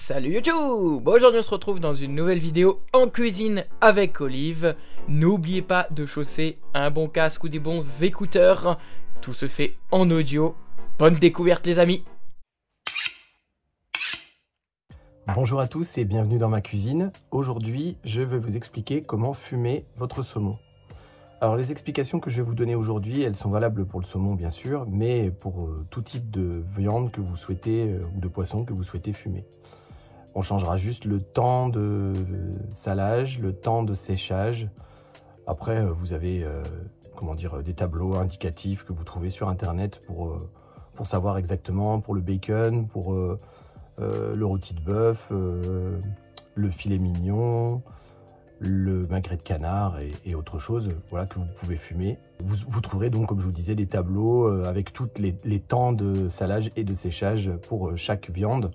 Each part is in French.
Salut YouTube! Aujourd'hui on se retrouve dans une nouvelle vidéo en cuisine avec Olive. N'oubliez pas de chausser un bon casque ou des bons écouteurs. Tout se fait en audio. Bonne découverte les amis! Bonjour à tous et bienvenue dans ma cuisine. Aujourd'hui, je vais vous expliquer comment fumer votre saumon. Alors les explications que je vais vous donner aujourd'hui, elles sont valables pour le saumon bien sûr, mais pour tout type de viande que vous souhaitez ou de poisson que vous souhaitez fumer. On changera juste le temps de salage, le temps de séchage. Après, vous avez des tableaux indicatifs que vous trouvez sur internet pour savoir exactement, pour le bacon, pour le rôti de bœuf, le filet mignon, le magret de canard et autre chose voilà, que vous pouvez fumer. Vous trouverez donc, comme je vous disais, des tableaux avec tous les temps de salage et de séchage pour chaque viande.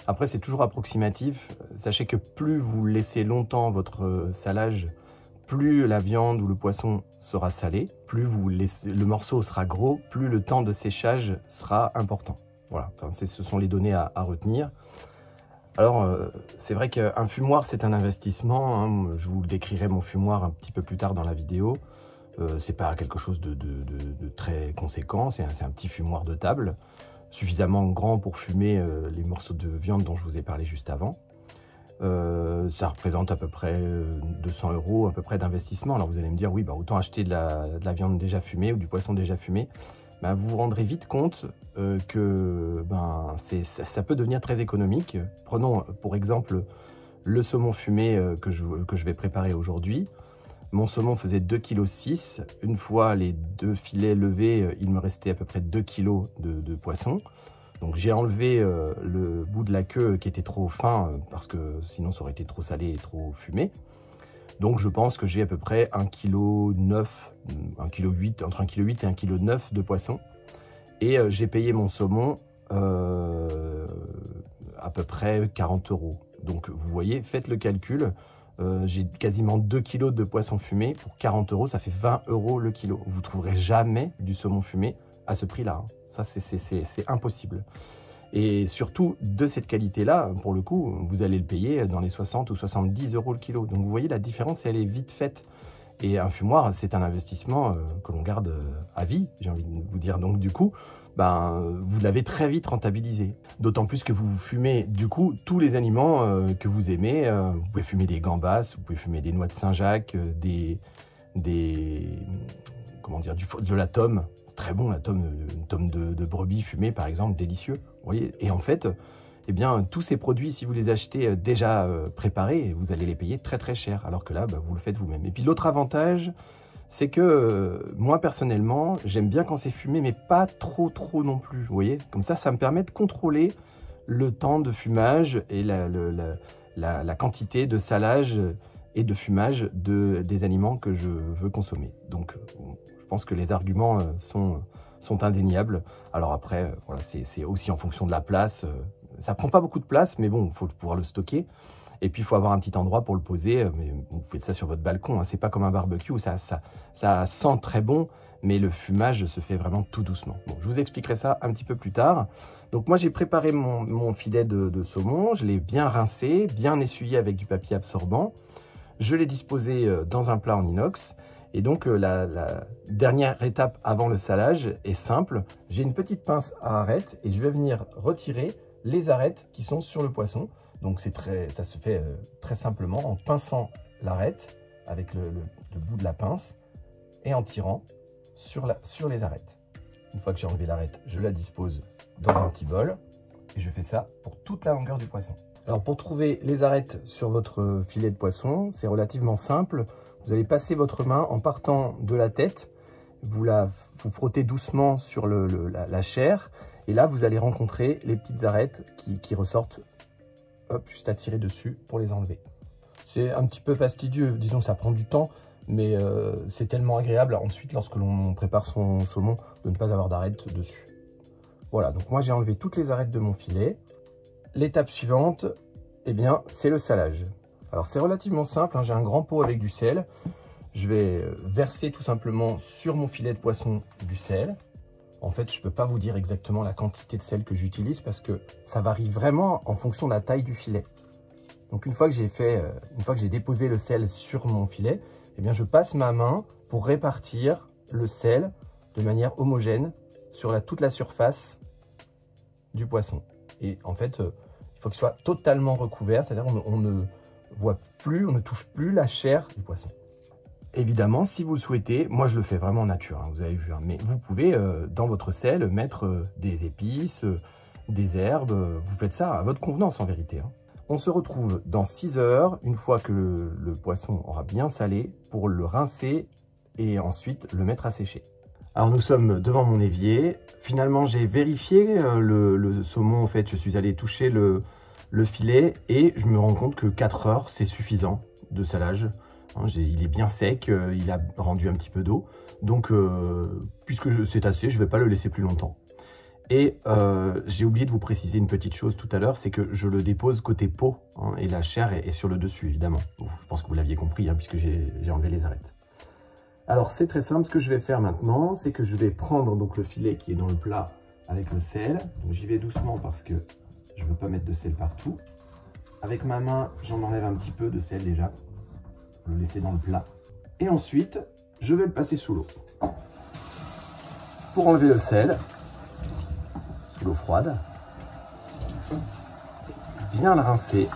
Après, c'est toujours approximatif. Sachez que plus vous laissez longtemps votre salage, plus la viande ou le poisson sera salé, plus le morceau sera gros, plus le temps de séchage sera important. Voilà, ce sont les données à retenir. Alors, c'est vrai qu'un fumoir, c'est un investissement. Hein. Je vous décrirai mon fumoir un petit peu plus tard dans la vidéo. C'est pas quelque chose de très conséquent, c'est un petit fumoir de table, suffisamment grand pour fumer les morceaux de viande dont je vous ai parlé juste avant. Ça représente à peu près 200 € à peu près d'investissement. Alors vous allez me dire, oui, bah, autant acheter de la viande déjà fumée ou du poisson déjà fumé. Ben, vous vous rendrez vite compte que ça peut devenir très économique. Prenons pour exemple le saumon fumé que je vais préparer aujourd'hui. Mon saumon faisait 2,6 kg. Une fois les 2 filets levés, il me restait à peu près 2 kg de poisson. Donc j'ai enlevé le bout de la queue qui était trop fin parce que sinon ça aurait été trop salé et trop fumé. Donc je pense que j'ai à peu près 1,9 kg, 1,8 kg, entre 1,8 kg et 1,9 kg de poisson. Et j'ai payé mon saumon à peu près 40 €. Donc vous voyez, faites le calcul. J'ai quasiment 2 kg de poisson fumé. Pour 40 €, ça fait 20 € le kilo. Vous ne trouverez jamais du saumon fumé à ce prix-là. Hein. Ça, c'est impossible. Et surtout, de cette qualité-là, pour le coup, vous allez le payer dans les 60 ou 70 € le kilo. Donc vous voyez, la différence, elle est vite faite. Et un fumoir, c'est un investissement que l'on garde à vie, j'ai envie de vous dire. Donc du coup, vous l'avez très vite rentabilisé. D'autant plus que vous fumez du coup tous les aliments que vous aimez. Vous pouvez fumer des gambas, vous pouvez fumer des noix de Saint-Jacques, de la tome. C'est très bon, la tome, une tome de brebis fumée par exemple, délicieux. Vous voyez. Et en fait, eh bien, tous ces produits, si vous les achetez déjà préparés, vous allez les payer très très cher. Alors que là, vous le faites vous-même. Et puis l'autre avantage, c'est que moi personnellement, j'aime bien quand c'est fumé, mais pas trop non plus. Vous voyez, comme ça me permet de contrôler le temps de fumage et la quantité de salage et de fumage des aliments que je veux consommer. Donc, je pense que les arguments sont indéniables. Alors après, voilà, c'est aussi en fonction de la place. Ça prend pas beaucoup de place, mais bon, il faut pouvoir le stocker. Et puis, il faut avoir un petit endroit pour le poser. Mais vous faites ça sur votre balcon. Hein. C'est pas comme un barbecue où ça sent très bon, mais le fumage se fait vraiment tout doucement. Bon, je vous expliquerai ça un petit peu plus tard. Donc, moi, j'ai préparé mon filet de saumon. Je l'ai bien rincé, bien essuyé avec du papier absorbant. Je l'ai disposé dans un plat en inox. Et donc, la dernière étape avant le salage est simple. J'ai une petite pince à arêtes et je vais venir retirer les arêtes qui sont sur le poisson. Donc ça se fait très simplement en pinçant l'arête avec le bout de la pince et en tirant sur les arêtes. Une fois que j'ai enlevé l'arête, je la dispose dans un petit bol et je fais ça pour toute la longueur du poisson. Alors pour trouver les arêtes sur votre filet de poisson, c'est relativement simple. Vous allez passer votre main en partant de la tête, vous frottez doucement sur la chair et là vous allez rencontrer les petites arêtes qui ressortent. Hop, juste à tirer dessus pour les enlever. C'est un petit peu fastidieux, disons ça prend du temps, mais c'est tellement agréable ensuite lorsque l'on prépare son saumon de ne pas avoir d'arêtes dessus. Voilà, donc moi j'ai enlevé toutes les arêtes de mon filet. L'étape suivante, eh bien, c'est le salage. Alors c'est relativement simple, hein, j'ai un grand pot avec du sel. Je vais verser tout simplement sur mon filet de poisson du sel. En fait, je ne peux pas vous dire exactement la quantité de sel que j'utilise parce que ça varie vraiment en fonction de la taille du filet. Donc une fois que j'ai déposé le sel sur mon filet, eh bien je passe ma main pour répartir le sel de manière homogène sur toute la surface du poisson. Et en fait, il faut qu'il soit totalement recouvert, c'est-à-dire on ne voit plus, on ne touche plus la chair du poisson. Évidemment, si vous le souhaitez, moi je le fais vraiment nature, hein, vous avez vu, hein, mais vous pouvez dans votre sel mettre des épices, des herbes, vous faites ça à votre convenance en vérité. Hein. On se retrouve dans 6 heures, une fois que le poisson aura bien salé, pour le rincer et ensuite le mettre à sécher. Alors nous sommes devant mon évier, finalement j'ai vérifié le saumon, en fait je suis allé toucher le filet et je me rends compte que 4 heures c'est suffisant de salage. Il est bien sec, il a rendu un petit peu d'eau, donc puisque c'est assez, je ne vais pas le laisser plus longtemps. Et j'ai oublié de vous préciser une petite chose tout à l'heure, c'est que je le dépose côté peau, hein, et la chair est sur le dessus évidemment. Bon, je pense que vous l'aviez compris, hein, puisque j'ai enlevé les arêtes. Alors c'est très simple, ce que je vais faire maintenant, c'est que je vais prendre donc le filet qui est dans le plat avec le sel. J'y vais doucement parce que je ne veux pas mettre de sel partout. Avec ma main, j'en enlève un petit peu de sel déjà. Le laisser dans le plat. Et ensuite, je vais le passer sous l'eau. Pour enlever le sel, sous l'eau froide, bien le rincer.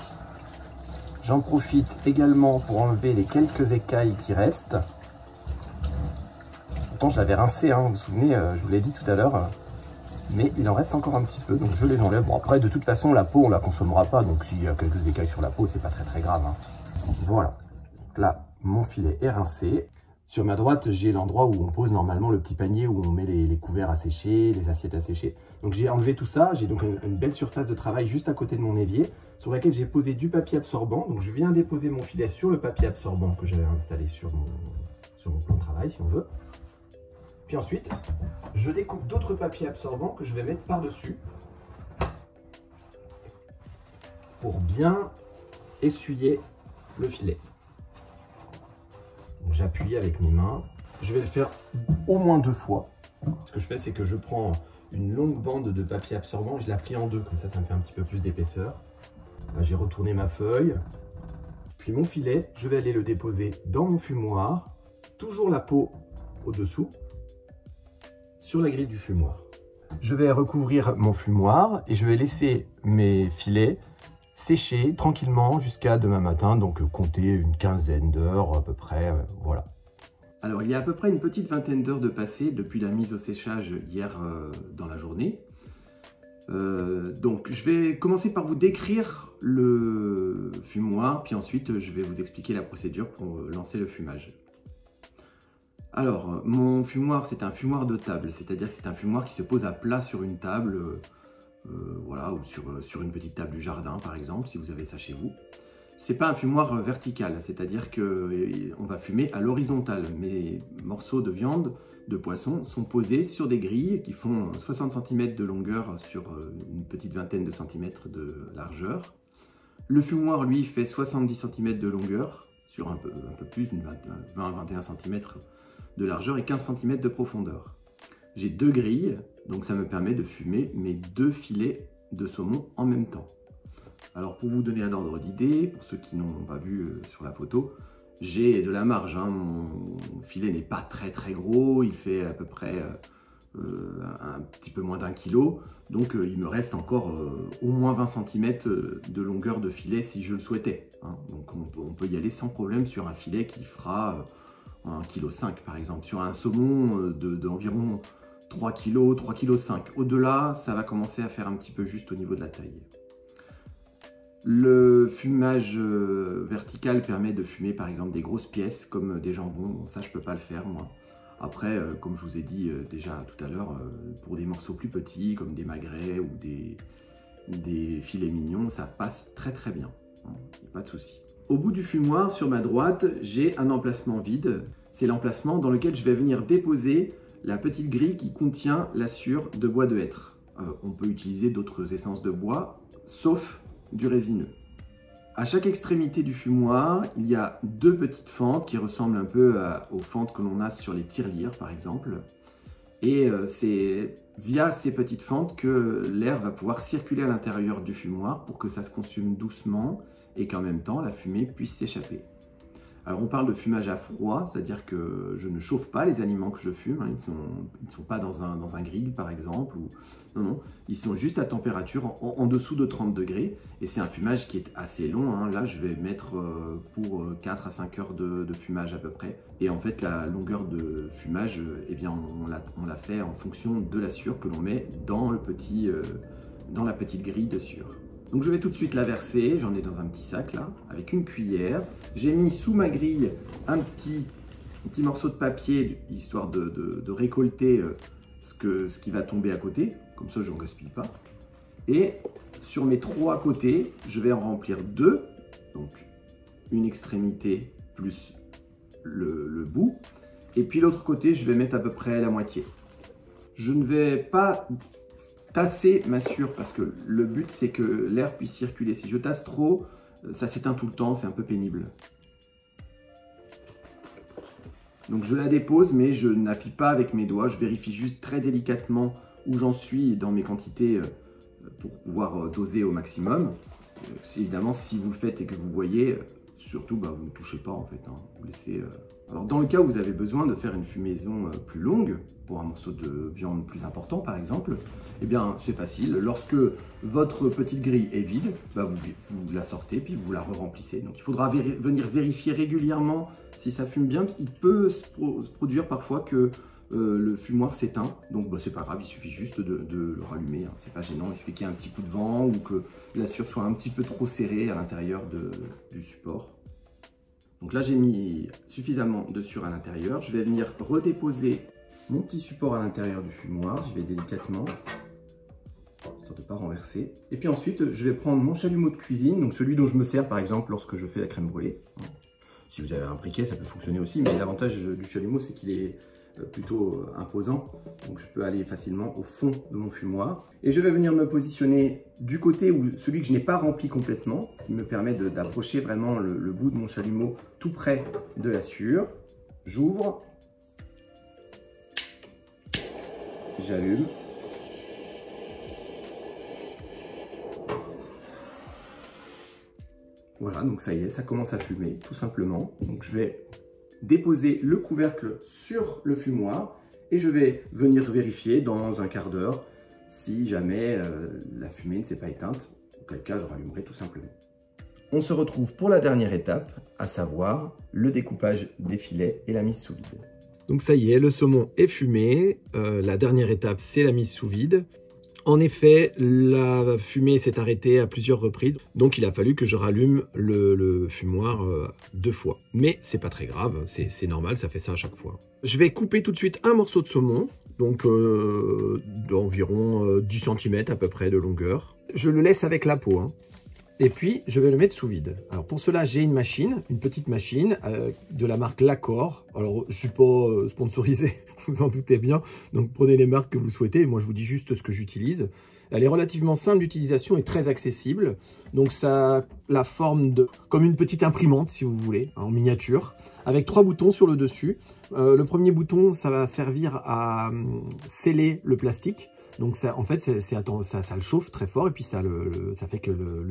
J'en profite également pour enlever les quelques écailles qui restent. Pourtant, je l'avais rincé, hein, vous vous souvenez, je vous l'ai dit tout à l'heure. Mais il en reste encore un petit peu, donc je les enlève. Bon, après, de toute façon, la peau, on la consommera pas. Donc, s'il y a quelques écailles sur la peau, c'est pas très grave. Hein. Voilà. Là, mon filet est rincé. Sur ma droite, j'ai l'endroit où on pose normalement le petit panier où on met les couverts à sécher, les assiettes à sécher. Donc j'ai enlevé tout ça. J'ai donc une belle surface de travail juste à côté de mon évier sur laquelle j'ai posé du papier absorbant. Donc je viens déposer mon filet sur le papier absorbant que j'avais installé sur mon plan de travail, si on veut. Puis ensuite, je découpe d'autres papiers absorbants que je vais mettre par-dessus pour bien essuyer le filet. J'appuie avec mes mains. Je vais le faire au moins 2 fois. Ce que je fais, c'est que je prends une longue bande de papier absorbant et je la plie en 2. Comme ça me fait un petit peu plus d'épaisseur. Là, j'ai retourné ma feuille. Puis mon filet, je vais aller le déposer dans mon fumoir. Toujours la peau au-dessous, sur la grille du fumoir. Je vais recouvrir mon fumoir et je vais laisser mes filets sécher tranquillement jusqu'à demain matin, donc compter une quinzaine d'heures à peu près, voilà. Alors il y a à peu près une petite vingtaine d'heures de passé depuis la mise au séchage hier dans la journée. Donc je vais commencer par vous décrire le fumoir, puis ensuite je vais vous expliquer la procédure pour lancer le fumage. Alors mon fumoir, c'est un fumoir de table, c'est-à-dire que c'est un fumoir qui se pose à plat sur une table, voilà, ou sur une petite table du jardin par exemple, si vous avez ça chez vous. C'est pas un fumoir vertical, c'est-à-dire qu'on va fumer à l'horizontale. Mes morceaux de viande, de poisson, sont posés sur des grilles qui font 60 cm de longueur sur une petite vingtaine de centimètres de largeur. Le fumoir, lui, fait 70 cm de longueur sur un peu plus, 20-21 cm de largeur et 15 cm de profondeur. J'ai 2 grilles, donc ça me permet de fumer mes 2 filets de saumon en même temps. Alors pour vous donner un ordre d'idée, pour ceux qui n'ont pas vu sur la photo, j'ai de la marge, hein. Mon filet n'est pas très gros, il fait à peu près un petit peu moins d'1 kg, donc il me reste encore au moins 20 cm de longueur de filet si je le souhaitais, hein. Donc on peut y aller sans problème sur un filet qui fera 1,5 kg par exemple, sur un saumon d'environ 3 kg, 3,5 kg. Au-delà, ça va commencer à faire un petit peu juste au niveau de la taille. Le fumage vertical permet de fumer par exemple des grosses pièces comme des jambons. Bon, ça, je ne peux pas le faire moi. Après, comme je vous ai dit déjà tout à l'heure, pour des morceaux plus petits comme des magrets ou des filets mignons, ça passe très bien. Il n'y a pas de souci. Au bout du fumoir, sur ma droite, j'ai un emplacement vide. C'est l'emplacement dans lequel je vais venir déposer la petite grille qui contient la sciure de bois de hêtre. On peut utiliser d'autres essences de bois, sauf du résineux. À chaque extrémité du fumoir, il y a 2 petites fentes qui ressemblent un peu aux fentes que l'on a sur les tirelires par exemple. Et c'est via ces petites fentes que l'air va pouvoir circuler à l'intérieur du fumoir pour que ça se consume doucement et qu'en même temps la fumée puisse s'échapper. Alors on parle de fumage à froid, c'est-à-dire que je ne chauffe pas les aliments que je fume, hein. Ils ne sont pas dans un grill par exemple, non, ils sont juste à température en dessous de 30 degrés et c'est un fumage qui est assez long, hein. Là je vais mettre pour 4 à 5 heures de fumage à peu près. Et en fait la longueur de fumage, eh bien, on l'a fait en fonction de la sciure que l'on met dans la petite grille de sciure. Donc je vais tout de suite la verser, j'en ai dans un petit sac là, avec une cuillère. J'ai mis sous ma grille un petit morceau de papier, histoire de récolter ce qui va tomber à côté, comme ça je n'en gaspille pas. Et sur mes 3 côtés, je vais en remplir 2, donc une extrémité plus le bout. Et puis l'autre côté, je vais mettre à peu près la moitié. Je ne vais pas tasser ma sciure parce que le but c'est que l'air puisse circuler. Si je tasse trop, ça s'éteint tout le temps, c'est un peu pénible. Donc je la dépose mais je n'appuie pas avec mes doigts, je vérifie juste très délicatement où j'en suis dans mes quantités pour pouvoir doser au maximum. Évidemment si vous le faites et que vous voyez, surtout vous ne touchez pas en fait, hein. Vous laissez, Alors dans le cas où vous avez besoin de faire une fumaison plus longue, pour un morceau de viande plus important par exemple, eh bien c'est facile. Lorsque votre petite grille est vide, vous la sortez puis vous la re-remplissez. Donc il faudra venir vérifier régulièrement si ça fume bien. Il peut se produire parfois que le fumoir s'éteint, donc c'est pas grave, il suffit juste de le rallumer, hein. C'est pas gênant, il suffit qu'il y ait un petit coup de vent ou que la sciure soit un petit peu trop serrée à l'intérieur du support. Donc là j'ai mis suffisamment de sciure à l'intérieur, je vais venir redéposer mon petit support à l'intérieur du fumoir, j'y vais délicatement, histoire de ne pas renverser. Et puis ensuite, je vais prendre mon chalumeau de cuisine, donc celui dont je me sers par exemple lorsque je fais la crème brûlée. Si vous avez un briquet, ça peut fonctionner aussi, mais l'avantage du chalumeau, c'est qu'il est plutôt imposant. Donc je peux aller facilement au fond de mon fumoir. Et je vais venir me positionner du côté où celui que je n'ai pas rempli complètement, ce qui me permet d'approcher vraiment le bout de mon chalumeau tout près de la sciure. J'ouvre. J'allume. Voilà, donc ça y est, ça commence à fumer, tout simplement. Donc je vais déposer le couvercle sur le fumoir et je vais venir vérifier dans un quart d'heure si jamais la fumée ne s'est pas éteinte, auquel cas je rallumerai tout simplement. On se retrouve pour la dernière étape, à savoir le découpage des filets et la mise sous vide. Donc ça y est, le saumon est fumé. La dernière étape, c'est la mise sous vide. En effet, la fumée s'est arrêtée à plusieurs reprises, donc il a fallu que je rallume le fumoir 2 fois. Mais c'est pas très grave, c'est normal, ça fait ça à chaque fois. Je vais couper tout de suite un morceau de saumon, donc d'environ 10 cm à peu près de longueur. Je le laisse avec la peau, hein. Et puis, je vais le mettre sous vide. Alors pour cela, j'ai une machine, une petite machine de la marque Lacor. Alors, je ne suis pas sponsorisé, vous en doutez bien. Donc, prenez les marques que vous souhaitez. Moi, je vous dis juste ce que j'utilise. Elle est relativement simple d'utilisation et très accessible. Donc, ça a la forme comme une petite imprimante, si vous voulez, en miniature, avec 3 boutons sur le dessus. Le premier bouton, ça va servir à sceller le plastique. Donc ça, en fait, ça le chauffe très fort et puis ça fait que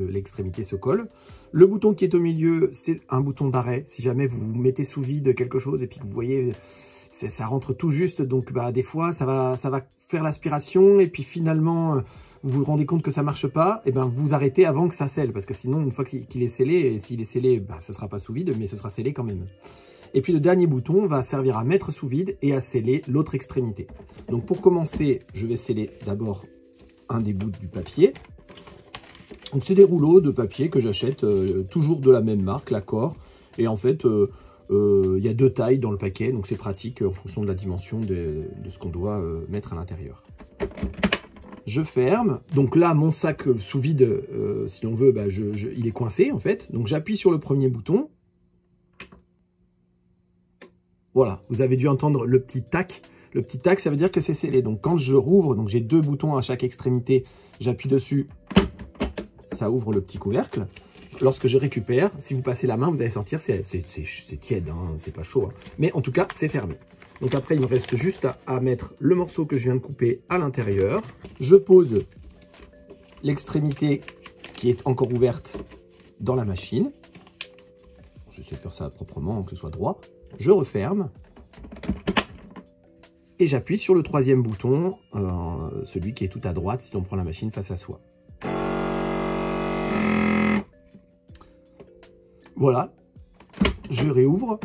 l'extrémité se colle. Le bouton qui est au milieu, c'est un bouton d'arrêt. Si jamais vous mettez sous vide quelque chose et puis que vous voyez, ça rentre tout juste. Donc des fois, ça va faire l'aspiration et puis finalement, vous vous rendez compte que ça ne marche pas. Et vous arrêtez avant que ça scelle. Parce que sinon, une fois qu'il est scellé, et s'il est scellé, ça ne sera pas sous vide, mais ce sera scellé quand même. Et puis le dernier bouton va servir à mettre sous vide et à sceller l'autre extrémité. Donc pour commencer, je vais sceller d'abord un des bouts du papier. Donc c'est des rouleaux de papier que j'achète toujours de la même marque, Lacor. Et en fait, il y a 2 tailles dans le paquet, donc c'est pratique en fonction de la dimension de ce qu'on doit mettre à l'intérieur. Je ferme. Donc là, mon sac sous vide, si l'on veut, il est coincé en fait. Donc j'appuie sur le premier bouton. Voilà, vous avez dû entendre le petit tac. Le petit tac, ça veut dire que c'est scellé. Donc quand je rouvre, donc j'ai 2 boutons à chaque extrémité, j'appuie dessus, ça ouvre le petit couvercle. Lorsque je récupère, si vous passez la main, vous allez sentir, c'est tiède, hein, c'est pas chaud. Hein. Mais en tout cas, c'est fermé. Donc après, il me reste juste à mettre le morceau que je viens de couper à l'intérieur. Je pose l'extrémité qui est encore ouverte dans la machine. J'essaie de faire ça proprement, que ce soit droit. Je referme. Et j'appuie sur le troisième bouton, celui qui est tout à droite si l'on prend la machine face à soi. Voilà, je réouvre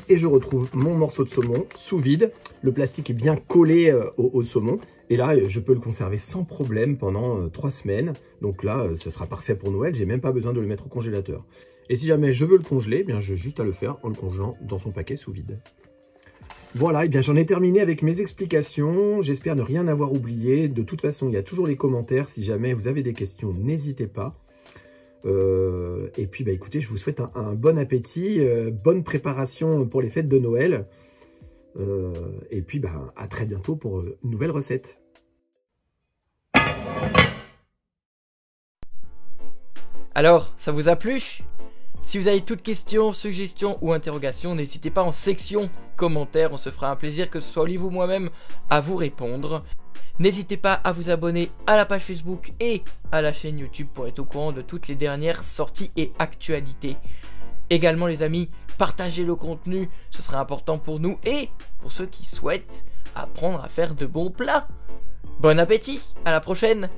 et je retrouve mon morceau de saumon sous vide. Le plastique est bien collé au saumon. Et là, je peux le conserver sans problème pendant 3 semaines. Donc là, ce sera parfait pour Noël. J'ai même pas besoin de le mettre au congélateur. Et si jamais je veux le congeler, eh bien, j'ai juste à le faire en le congelant dans son paquet sous vide. Voilà, et bien j'en ai terminé avec mes explications. J'espère ne rien avoir oublié. De toute façon, il y a toujours les commentaires. Si jamais vous avez des questions, n'hésitez pas. Et puis, bah, écoutez, je vous souhaite un bon appétit, bonne préparation pour les fêtes de Noël. Et puis, bah, à très bientôt pour une nouvelle recette. Alors, ça vous a plu? Si vous avez toutes questions, suggestions ou interrogations, n'hésitez pas en section commentaires. On se fera un plaisir, que ce soit Olive ou moi-même, à vous répondre. N'hésitez pas à vous abonner à la page Facebook et à la chaîne YouTube pour être au courant de toutes les dernières sorties et actualités. Également les amis, partagez le contenu, ce sera important pour nous et pour ceux qui souhaitent apprendre à faire de bons plats. Bon appétit, à la prochaine!